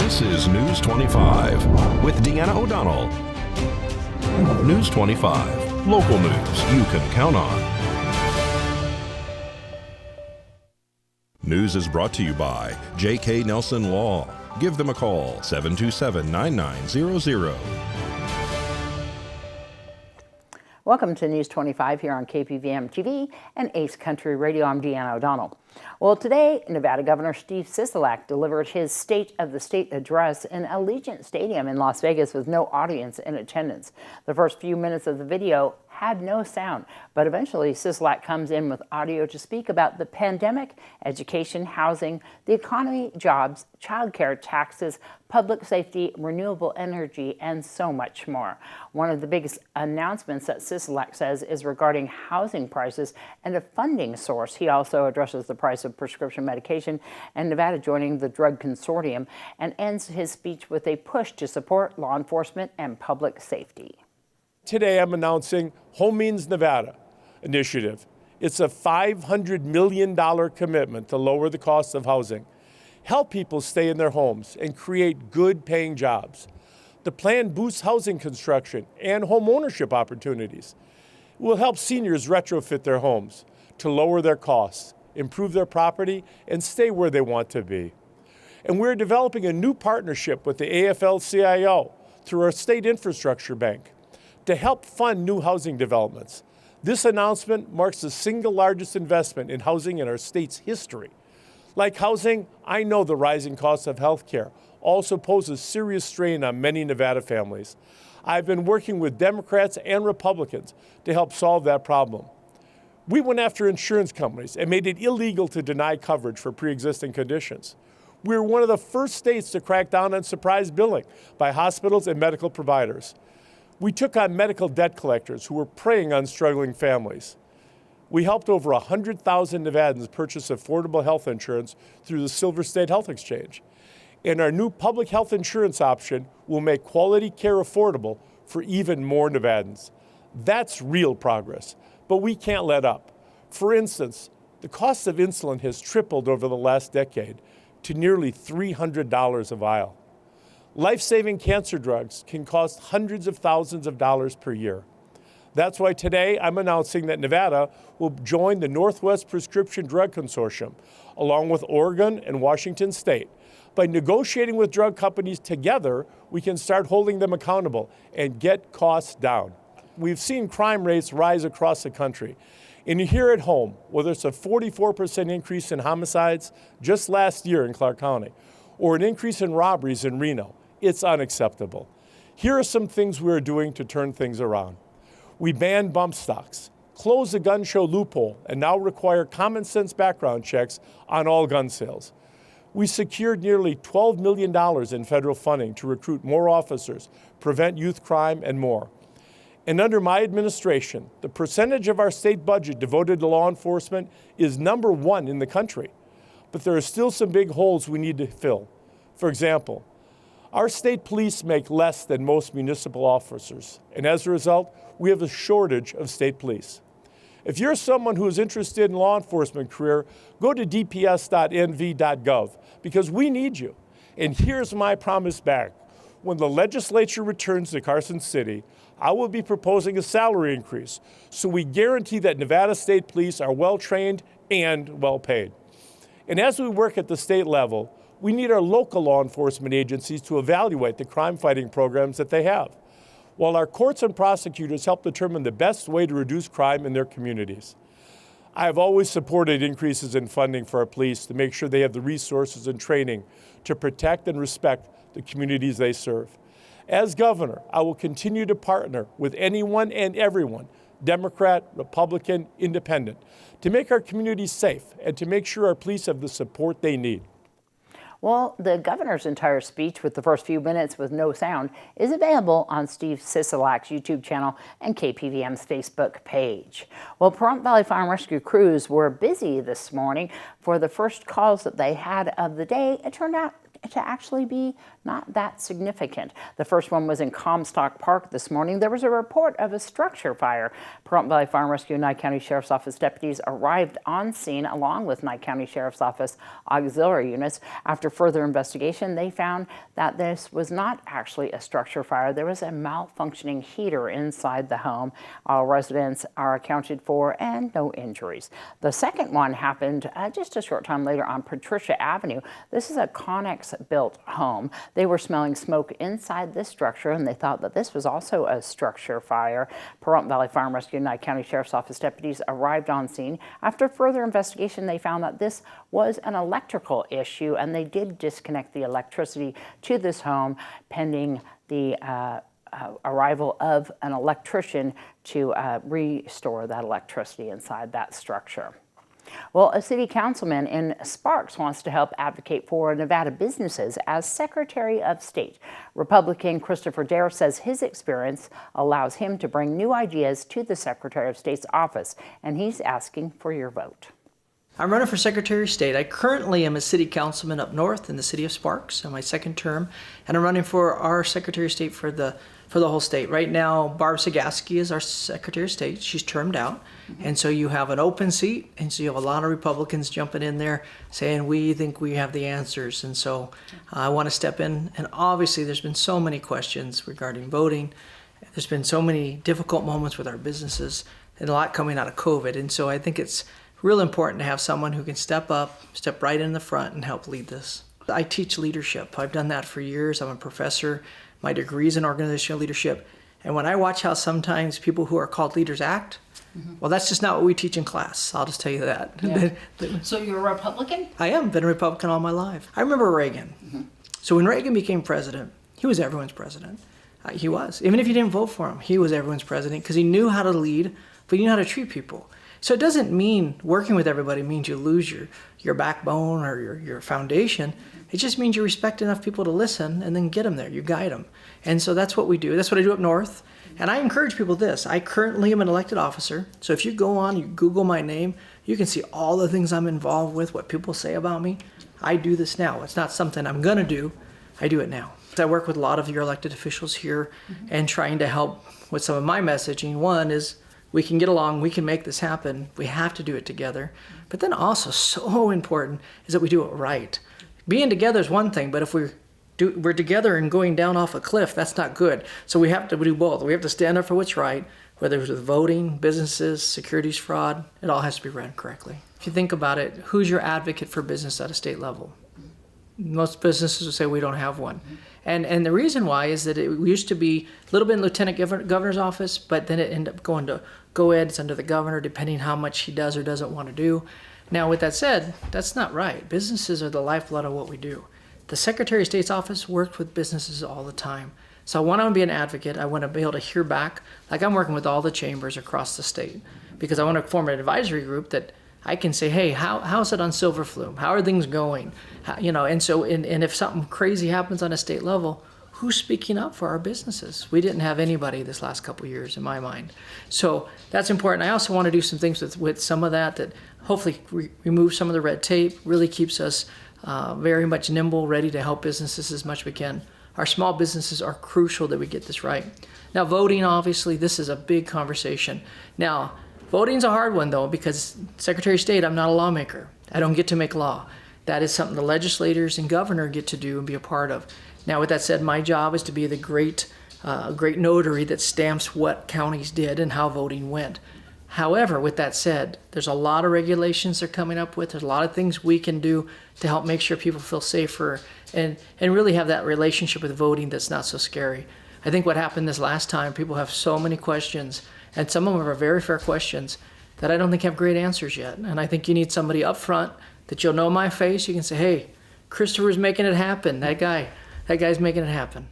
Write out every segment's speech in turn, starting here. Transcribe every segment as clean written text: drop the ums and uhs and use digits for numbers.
This is News 25 with Deanna O'Donnell. News 25, local news you can count on. News is brought to you by J.K. Nelson Law. Give them a call, 727-9900. Welcome to News 25 here on KPVM TV and Ace Country Radio. I'm Deanna O'Donnell. Well, today, Nevada Governor Steve Sisolak delivered his State of the State address in Allegiant Stadium in Las Vegas with no audience in attendance. The first few minutes of the video had no sound, but eventually Sisolak comes in with audio to speak about the pandemic, education, housing, the economy, jobs, childcare, taxes, public safety, renewable energy, and so much more. One of the biggest announcements that Sisolak says is regarding housing prices and a funding source. He also addresses the price of prescription medication and Nevada joining the drug consortium, and ends his speech with a push to support law enforcement and public safety. Today I'm announcing Home Means Nevada initiative. It's a $500 million commitment to lower the cost of housing, help people stay in their homes, and create good paying jobs. The plan boosts housing construction and home ownership opportunities. It will help seniors retrofit their homes to lower their costs, improve their property, and stay where they want to be. And we're developing a new partnership with the AFL-CIO through our state infrastructure bank to help fund new housing developments. This announcement marks the single largest investment in housing in our state's history. Like housing, I know the rising cost of health care also poses serious strain on many Nevada families. I've been working with Democrats and Republicans to help solve that problem. We went after insurance companies and made it illegal to deny coverage for pre-existing conditions. We were one of the first states to crack down on surprise billing by hospitals and medical providers. We took on medical debt collectors who were preying on struggling families. We helped over 100,000 Nevadans purchase affordable health insurance through the Silver State Health Exchange. And our new public health insurance option will make quality care affordable for even more Nevadans. That's real progress, but we can't let up. For instance, the cost of insulin has tripled over the last decade to nearly $300 a vial. Life-saving cancer drugs can cost hundreds of thousands of dollars per year. That's why today I'm announcing that Nevada will join the Northwest Prescription Drug Consortium, along with Oregon and Washington State. By negotiating with drug companies together, we can start holding them accountable and get costs down. We've seen crime rates rise across the country. And here at home, whether it's a 44% increase in homicides just last year in Clark County, or an increase in robberies in Reno, it's unacceptable. Here are some things we're doing to turn things around. We banned bump stocks, closed the gun show loophole, and now require common sense background checks on all gun sales. We secured nearly $12 million in federal funding to recruit more officers, prevent youth crime, and more. And under my administration, the percentage of our state budget devoted to law enforcement is #1 in the country. But there are still some big holes we need to fill. For example, our state police make less than most municipal officers, and as a result, we have a shortage of state police. If you're someone who is interested in law enforcement career, go to dps.nv.gov because we need you. And here's my promise back. When the legislature returns to Carson City, I will be proposing a salary increase so we guarantee that Nevada State Police are well-trained and well-paid. And as we work at the state level, we need our local law enforcement agencies to evaluate the crime-fighting programs that they have, while our courts and prosecutors help determine the best way to reduce crime in their communities. I have always supported increases in funding for our police to make sure they have the resources and training to protect and respect the communities they serve. As governor, I will continue to partner with anyone and everyone, Democrat, Republican, Independent, to make our communities safe and to make sure our police have the support they need. Well, the governor's entire speech with the first few minutes with no sound is available on Steve Sisolak's YouTube channel and KPVM's Facebook page. Well, Pahrump Valley Fire and Rescue crews were busy this morning for the first calls that they had of the day. It turned out to actually be not that significant. The first one was in Comstock Park this morning. There was a report of a structure fire. Pahrump Valley Fire and Rescue and Nye County Sheriff's Office deputies arrived on scene along with Nye County Sheriff's Office auxiliary units. After further investigation, they found that this was not actually a structure fire. There was a malfunctioning heater inside the home. All residents are accounted for and no injuries. The second one happened just a short time later on Patricia Avenue. This is a Connex-built home. They were smelling smoke inside this structure, and they thought that this was also a structure fire. Pahrump Valley Fire and Rescue and Nye County Sheriff's Office deputies arrived on scene. After further investigation, they found that this was an electrical issue, and they did disconnect the electricity to this home pending the arrival of an electrician to restore that electricity inside that structure. Well, a city councilman in Sparks wants to help advocate for Nevada businesses as Secretary of State. Republican Christopher Dare says his experience allows him to bring new ideas to the Secretary of State's office, and he's asking for your vote. I'm running for Secretary of State. I currently am a city councilman up north in the city of Sparks in my second term, and I'm running for our Secretary of State for the whole state. Right now, Barb Sagaski is our Secretary of State. She's termed out, and so you have an open seat, and so you have a lot of Republicans jumping in there saying, we think we have the answers, and so I want to step in. And obviously, there's been so many questions regarding voting. There's been so many difficult moments with our businesses, and a lot coming out of COVID, and so I think it's real important to have someone who can step up, step right in the front and help lead this. I teach leadership. I've done that for years. I'm a professor. My degree is in organizational leadership. And when I watch how sometimes people who are called leaders act, well, that's just not what we teach in class. I'll just tell you that. Yeah. So you're a Republican? I am. Been a Republican all my life. I remember Reagan. So when Reagan became president, he was everyone's president. He was. Even if you didn't vote for him, he was everyone's president because he knew how to lead, but he knew how to treat people. So it doesn't mean working with everybody means you lose your backbone or your foundation. It just means you respect enough people to listen and then get them there. You guide them. And so that's what we do. That's what I do up north. And I encourage people this. I currently am an elected officer. So if you go on, you Google my name, you can see all the things I'm involved with, what people say about me. I do this now. It's not something I'm going to do. I do it now. I work with a lot of your elected officials here and trying to help with some of my messaging. One is, we can get along, we can make this happen, we have to do it together. But then also so important is that we do it right. Being together is one thing, but if we're together and going down off a cliff, that's not good. So we have to do both. We have to stand up for what's right, whether it's with voting, businesses, securities fraud, it all has to be run correctly. If you think about it, who's your advocate for business at a state level? Most businesses will say we don't have one. And the reason why is that it used to be a little bit in Lieutenant Governor's office, but then it ended up going to co-eds under the governor, depending how much he does or doesn't want to do. Now, with that said, that's not right. Businesses are the lifeblood of what we do. The Secretary of State's office works with businesses all the time. So I want to be an advocate. I want to be able to hear back, like I'm working with all the chambers across the state, because I want to form an advisory group that I can say, hey, how's it on Silver Flume? How are things going? And so if something crazy happens on a state level, who's speaking up for our businesses? We didn't have anybody this last couple of years, in my mind. So that's important. I also want to do some things with some of that hopefully remove some of the red tape, really keeps us very much nimble, ready to help businesses as much as we can. Our small businesses are crucial that we get this right. Now, voting, obviously, this is a big conversation. Now, voting's a hard one, though, because Secretary of State, I'm not a lawmaker. I don't get to make law. That is something the legislators and governor get to do and be a part of. Now, with that said, my job is to be the great notary that stamps what counties did and how voting went. However, with that said, there's a lot of regulations they're coming up with. There's a lot of things we can do to help make sure people feel safer and really have that relationship with voting that's not so scary. I think what happened this last time, people have so many questions, and some of them are very fair questions that I don't think have great answers yet. And I think you need somebody up front that you'll know my face. You can say, hey, Christopher's making it happen. That guy's making it happen.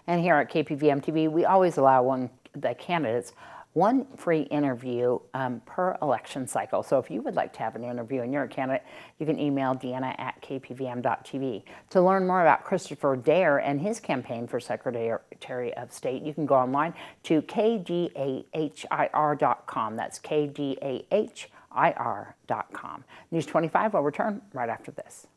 And here at KPVM TV, we always allow the candidates one free interview per election cycle. So if you would like to have an interview and you're a candidate, you can email deanna@kpvm.tv. To learn more about Christopher Dare and his campaign for Secretary of State, you can go online to kdahir.com. That's kdahir.com. News 25 will return right after this.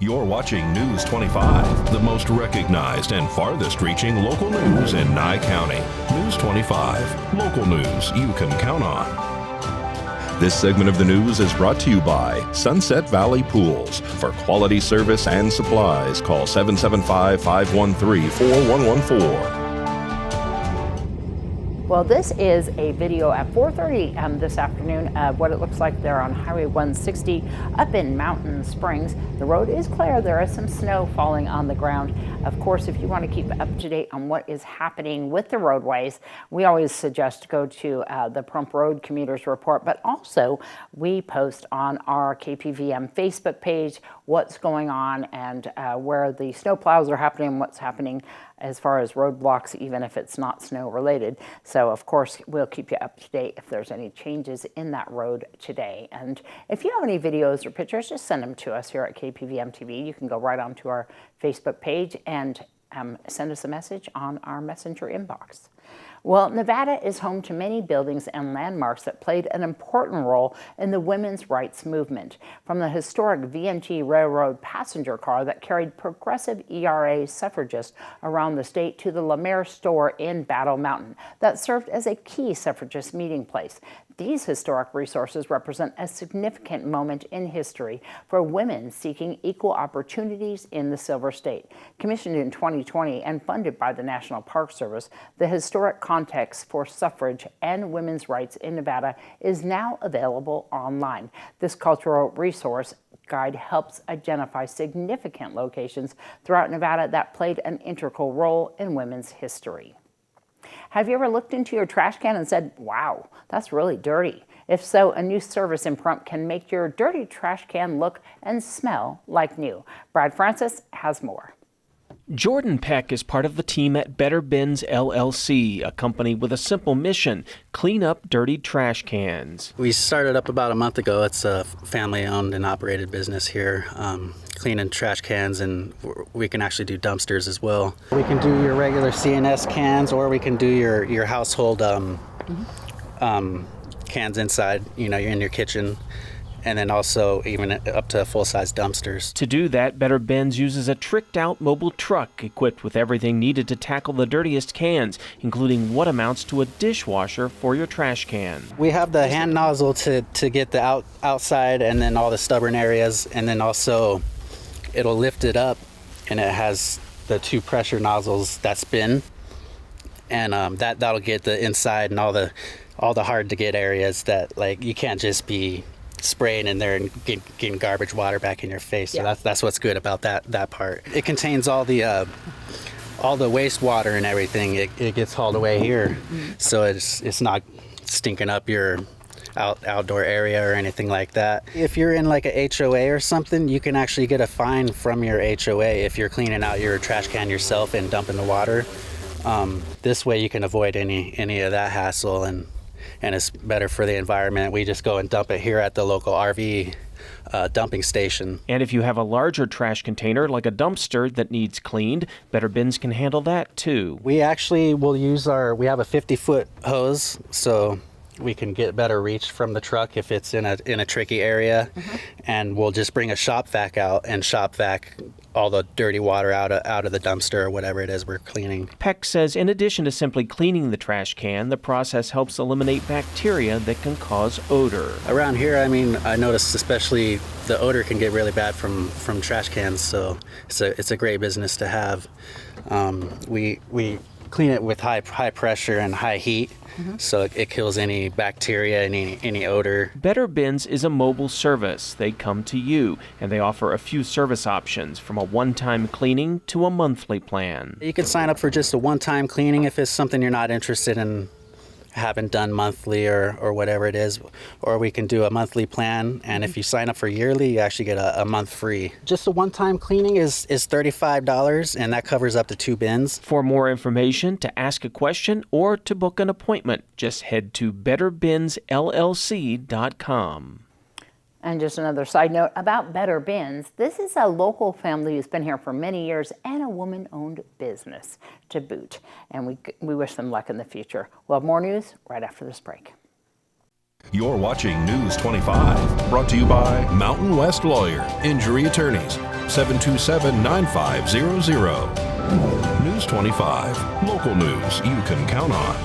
You're watching News 25, the most recognized and farthest reaching local news in Nye County. News 25, local news you can count on. This segment of the news is brought to you by Sunset Valley Pools. For quality service and supplies, call 775-513-4114. Well, this is a video at 4:30 this afternoon of what it looks like there on Highway 160 up in Mountain Springs. The road is clear. There is some snow falling on the ground. Of course, if you want to keep up to date on what is happening with the roadways, we always suggest to go to the Prump Road Commuters Report, but also we post on our KPVM Facebook page what's going on and where the snow plows are happening, what's happening as far as roadblocks, even if it's not snow related. So of course, we'll keep you up to date if there's any changes in that road today. And if you have any videos or pictures, just send them to us here at KPVM TV. You can go right onto our Facebook page and send us a message on our messenger inbox. Well, Nevada is home to many buildings and landmarks that played an important role in the women's rights movement. From the historic VNT Railroad passenger car that carried progressive ERA suffragists around the state to the Lemaire store in Battle Mountain that served as a key suffragist meeting place. These historic resources represent a significant moment in history for women seeking equal opportunities in the Silver State. Commissioned in 2020 and funded by the National Park Service, the Historic Context for Suffrage and Women's Rights in Nevada is now available online. This cultural resource guide helps identify significant locations throughout Nevada that played an integral role in women's history. Have you ever looked into your trash can and said, wow, that's really dirty? If so, a new service in Prump can make your dirty trash can look and smell like new. Brad Francis has more. Jordan Peck is part of the team at Better Bins LLC, a company with a simple mission: clean up dirty trash cans. We started up about a month ago. It's a family-owned and operated business here, cleaning trash cans, and we can actually do dumpsters as well. We can do your regular CNS cans, or we can do your household cans inside, you're in your kitchen. And then also even up to full-size dumpsters. To do that, Better Bins uses a tricked-out mobile truck equipped with everything needed to tackle the dirtiest cans, including what amounts to a dishwasher for your trash can. We have the hand nozzle to get the outside and then all the stubborn areas, and then also it'll lift it up, and it has the two pressure nozzles that spin, and that'll get the inside and all the hard-to-get areas that, like, you can't just be spraying in there and getting garbage water back in your face. So that's what's good about that part. It contains all the wastewater and everything. It gets hauled away here, so it's not stinking up your outdoor area or anything like that. If you're in like a HOA or something, you can actually get a fine from your HOA if you're cleaning out your trash can yourself and dumping the water. This way you can avoid any of that hassle, and it's better for the environment. We just go and dump it here at the local RV dumping station. And if you have a larger trash container, like a dumpster that needs cleaned, Better Bins can handle that too. We actually will use we have a 50-foot hose, so we can get better reach from the truck if it's in a tricky area. And we'll just bring a shop vac out and shop vac all the dirty water out of the dumpster or whatever it is we're cleaning. Peck says in addition to simply cleaning the trash can, the process helps eliminate bacteria that can cause odor. Around here, I noticed especially the odor can get really bad from trash cans, so it's a great business to have. We clean it with high pressure and high heat, so it kills any bacteria and any odor. Better Bins is a mobile service. They come to you, and they offer a few service options, from a one-time cleaning to a monthly plan. You can sign up for just a one-time cleaning if it's something you're not interested in having done monthly or whatever it is, or we can do a monthly plan, and if you sign up for yearly, you actually get a month free. Just a one-time cleaning is $35, and that covers up to 2 bins. For more information, to ask a question, or to book an appointment, just head to betterbinsllc.com. And just another side note about Better Bins. This is a local family who's been here for many years and a woman-owned business to boot. And we wish them luck in the future. We'll have more news right after this break. You're watching News 25, brought to you by Mountain West Lawyer, Injury Attorneys. 727-9500. News 25, local news you can count on.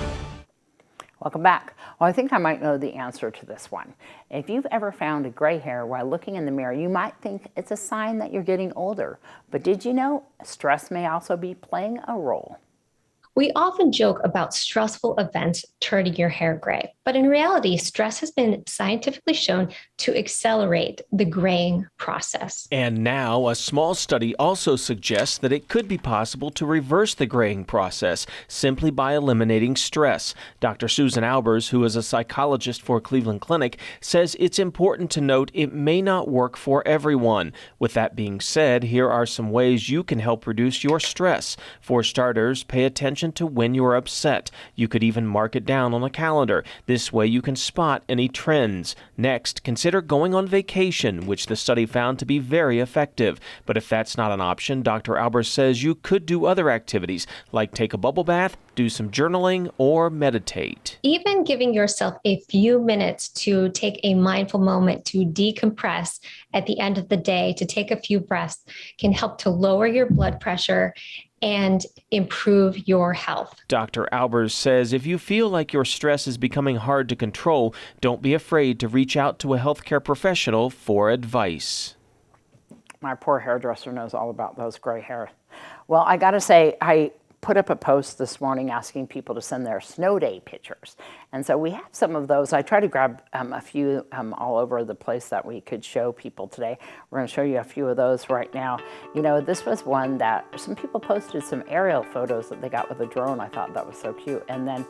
Welcome back. Well, I think I might know the answer to this one. If you've ever found a gray hair while looking in the mirror, you might think it's a sign that you're getting older. But did you know stress may also be playing a role? We often joke about stressful events turning your hair gray, but in reality, stress has been scientifically shown to accelerate the graying process. And now, a small study also suggests that it could be possible to reverse the graying process simply by eliminating stress. Dr. Susan Albers, who is a psychologist for Cleveland Clinic, says it's important to note it may not work for everyone. With that being said, here are some ways you can help reduce your stress. For starters, pay attention to when you're upset. You could even mark it down on a calendar. This way you can spot any trends. Next, consider going on vacation, which the study found to be very effective. But if that's not an option, Dr. Albers says you could do other activities, like take a bubble bath, do some journaling, or meditate. Even giving yourself a few minutes to take a mindful moment to decompress at the end of the day, to take a few breaths, can help to lower your blood pressure and improve your health. Dr. Albers says if you feel like your stress is becoming hard to control, don't be afraid to reach out to a healthcare professional for advice. My poor hairdresser knows all about those gray hairs. Well, I got to say, I put up a post this morning asking people to send their snow day pictures. And so we have some of those. I tried to grab a few all over the place that we could show people today. We're going to show you a few of those right now. You know, this was one that some people posted some aerial photos that they got with a drone. I thought that was so cute. And then,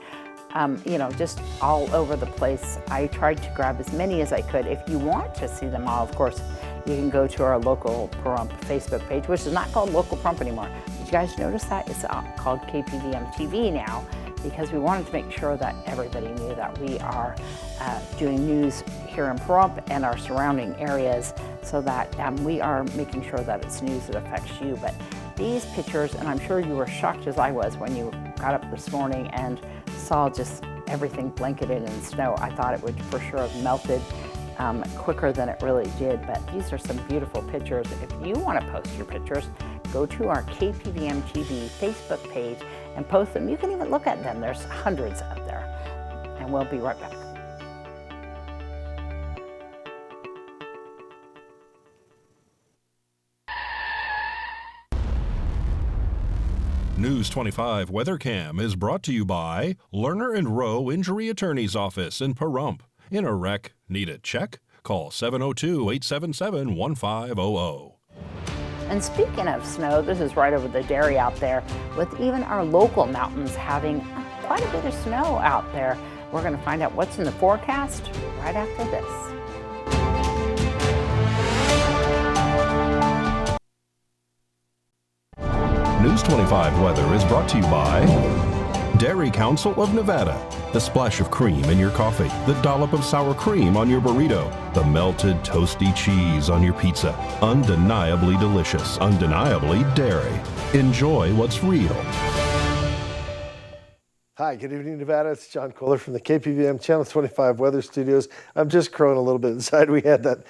you know, just all over the place. I tried to grab as many as I could. If you want to see them all, of course, you can go to our local Pahrump Facebook page, which is not called Local Pahrump anymore. Did you guys notice that? It's called KPVM TV now, because we wanted to make sure that everybody knew that we are doing news here in Pahrump and our surrounding areas, so that we are making sure that it's news that affects you. But these pictures, and I'm sure you were shocked as I was when you got up this morning and saw just everything blanketed in snow. I thought it would for sure have melted quicker than it really did, but these are some beautiful pictures. If you want to post your pictures, go to our KPVM TV Facebook page and post them. You can even look at them. There's hundreds up there. And we'll be right back. News 25 Weather Cam is brought to you by Lerner and Rowe Injury Attorney's Office in Pahrump. In a wreck, need a check? Call 702-877-1500. And speaking of snow, this is right over the dairy out there, with even our local mountains having quite a bit of snow out there. We're going to find out what's in the forecast right after this. News 25 weather is brought to you by Dairy Council of Nevada. The splash of cream in your coffee, the dollop of sour cream on your burrito, the melted toasty cheese on your pizza. Undeniably delicious, undeniably dairy. Enjoy what's real. Hi, good evening, Nevada. It's John Kohler from the KPVM Channel 25 Weather Studios. I'm just crowing a little bit inside. We had that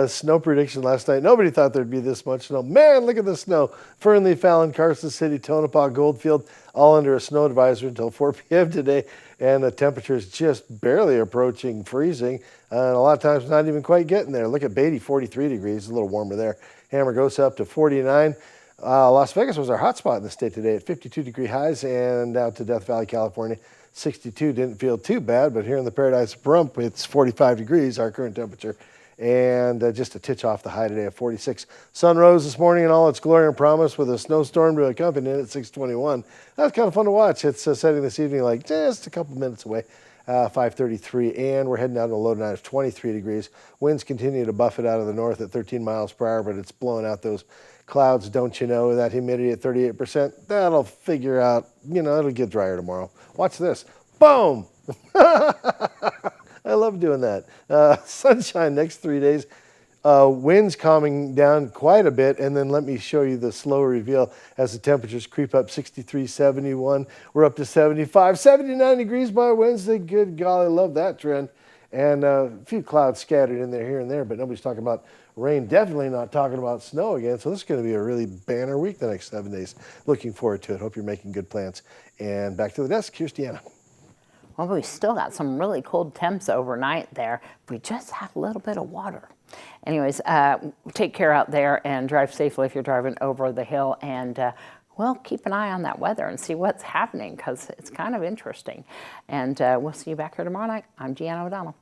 snow prediction last night. Nobody thought there'd be this much snow. Man, look at the snow. Fernley, Fallon, Carson City, Tonopah, Goldfield, all under a snow advisory until 4 p.m. today. And the temperature is just barely approaching freezing. And a lot of times not even quite getting there. Look at Beatty, 43 degrees, a little warmer there. Hammer goes up to 49. Las Vegas was our hot spot in the state today at 52-degree highs, and out to Death Valley, California, 62. Didn't feel too bad, but here in the Paradise of Pahrump, it's 45 degrees, our current temperature, and just a titch off the high today at 46. Sun rose this morning in all its glory and promise with a snowstorm to accompany it at 6:21. That's kind of fun to watch. It's setting this evening like just a couple minutes away. 5:33, and we're heading down to a low tonight of 23 degrees. Winds continue to buffet out of the north at 13 miles per hour, but it's blowing out those clouds. Don't you know that humidity at 38%? That'll figure out, it'll get drier tomorrow. Watch this. Boom! I love doing that. Sunshine next 3 days. Winds calming down quite a bit, and then let me show you the slow reveal as the temperatures creep up. 63, 71, we're up to 75, 79 degrees by Wednesday. Good golly, love that trend. And a few clouds scattered in there here and there, but nobody's talking about Rain, definitely not talking about snow again. So this is going to be a really banner week the next 7 days. Looking forward to it. Hope you're making good plans. And back to the desk. Here's Deanna. Well, we still got some really cold temps overnight there. We just have a little bit of water. Anyways, take care out there and drive safely if you're driving over the hill. And well, keep an eye on that weather and see what's happening, because it's kind of interesting. And we'll see you back here tomorrow night. I'm Deanna O'Donnell.